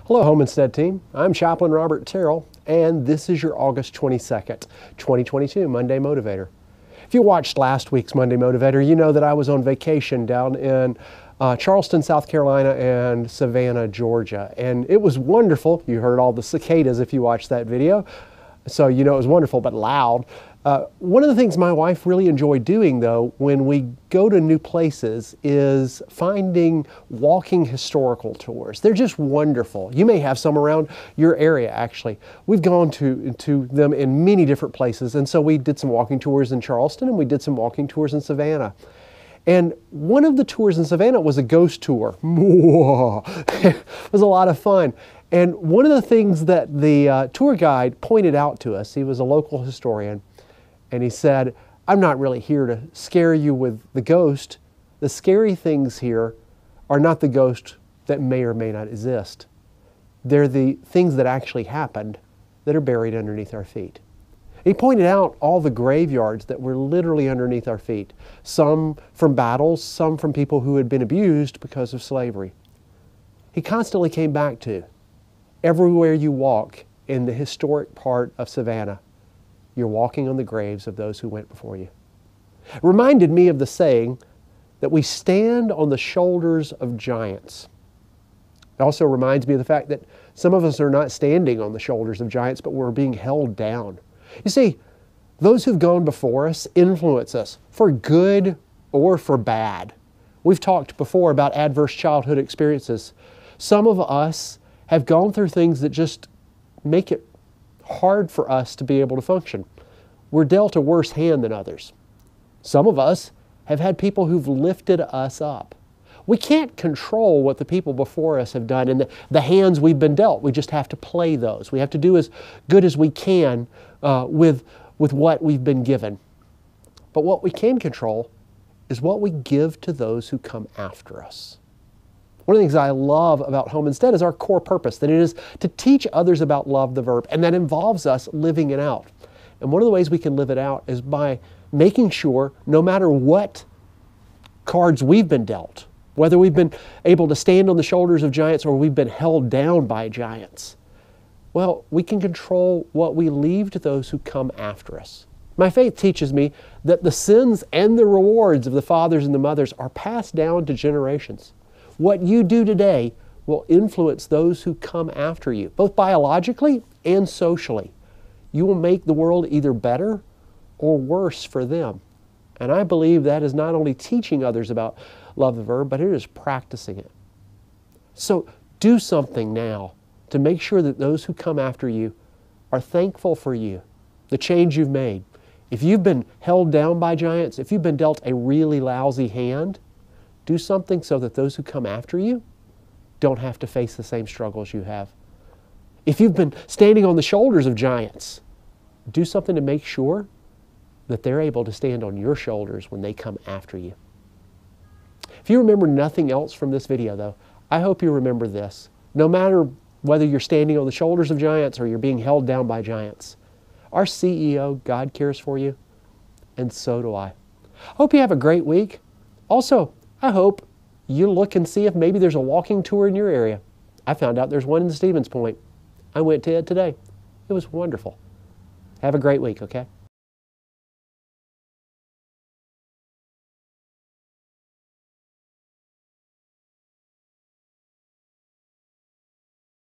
Hello, Homestead team. I'm Chaplain Robert Terrell, and this is your August 22nd, 2022 Monday Motivator. If you watched last week's Monday Motivator, you know that I was on vacation down in Charleston, South Carolina and Savannah, Georgia. And it was wonderful. You heard all the cicadas if you watched that video. So you know it was wonderful, but loud. One of the things my wife really enjoyed doing, though, when we go to new places is finding walking historical tours. They're just wonderful. You may have some around your area, actually. We've gone to them in many different places, and so we did some walking tours in Charleston, and we did some walking tours in Savannah. And one of the tours in Savannah was a ghost tour. It was a lot of fun. And one of the things that the tour guide pointed out to us, he was a local historian, and he said, I'm not really here to scare you with the ghost. The scary things here are not the ghost that may or may not exist. They're the things that actually happened that are buried underneath our feet. He pointed out all the graveyards that were literally underneath our feet, some from battles, some from people who had been abused because of slavery. He constantly came back to, everywhere you walk in the historic part of Savannah, you're walking on the graves of those who went before you. It reminded me of the saying that we stand on the shoulders of giants. It also reminds me of the fact that some of us are not standing on the shoulders of giants, but we're being held down. You see, those who've gone before us influence us for good or for bad. We've talked before about adverse childhood experiences. Some of us have gone through things that just make it hard for us to be able to function. We're dealt a worse hand than others. Some of us have had people who've lifted us up. We can't control what the people before us have done and the hands we've been dealt. We just have to play those. We have to do as good as we can with what we've been given. But what we can control is what we give to those who come after us. One of the things I love about Home Instead is our core purpose, that it is to teach others about love, the verb, and that involves us living it out. And one of the ways we can live it out is by making sure, no matter what cards we've been dealt, whether we've been able to stand on the shoulders of giants or we've been held down by giants, well, we can control what we leave to those who come after us. My faith teaches me that the sins and the rewards of the fathers and the mothers are passed down to generations. What you do today will influence those who come after you, both biologically and socially. You will make the world either better or worse for them. And I believe that is not only teaching others about love the verb, but it is practicing it. So do something now to make sure that those who come after you are thankful for you, the change you've made. If you've been held down by giants, if you've been dealt a really lousy hand, do something so that those who come after you don't have to face the same struggles you have. If you've been standing on the shoulders of giants, do something to make sure that they're able to stand on your shoulders when they come after you. If you remember nothing else from this video, though, I hope you remember this. No matter whether you're standing on the shoulders of giants or you're being held down by giants, our CEO, God, cares for you, and so do I. Hope you have a great week. Also, I hope you look and see if maybe there's a walking tour in your area. I found out there's one in Stevens Point. I went to it today. It was wonderful. Have a great week, okay?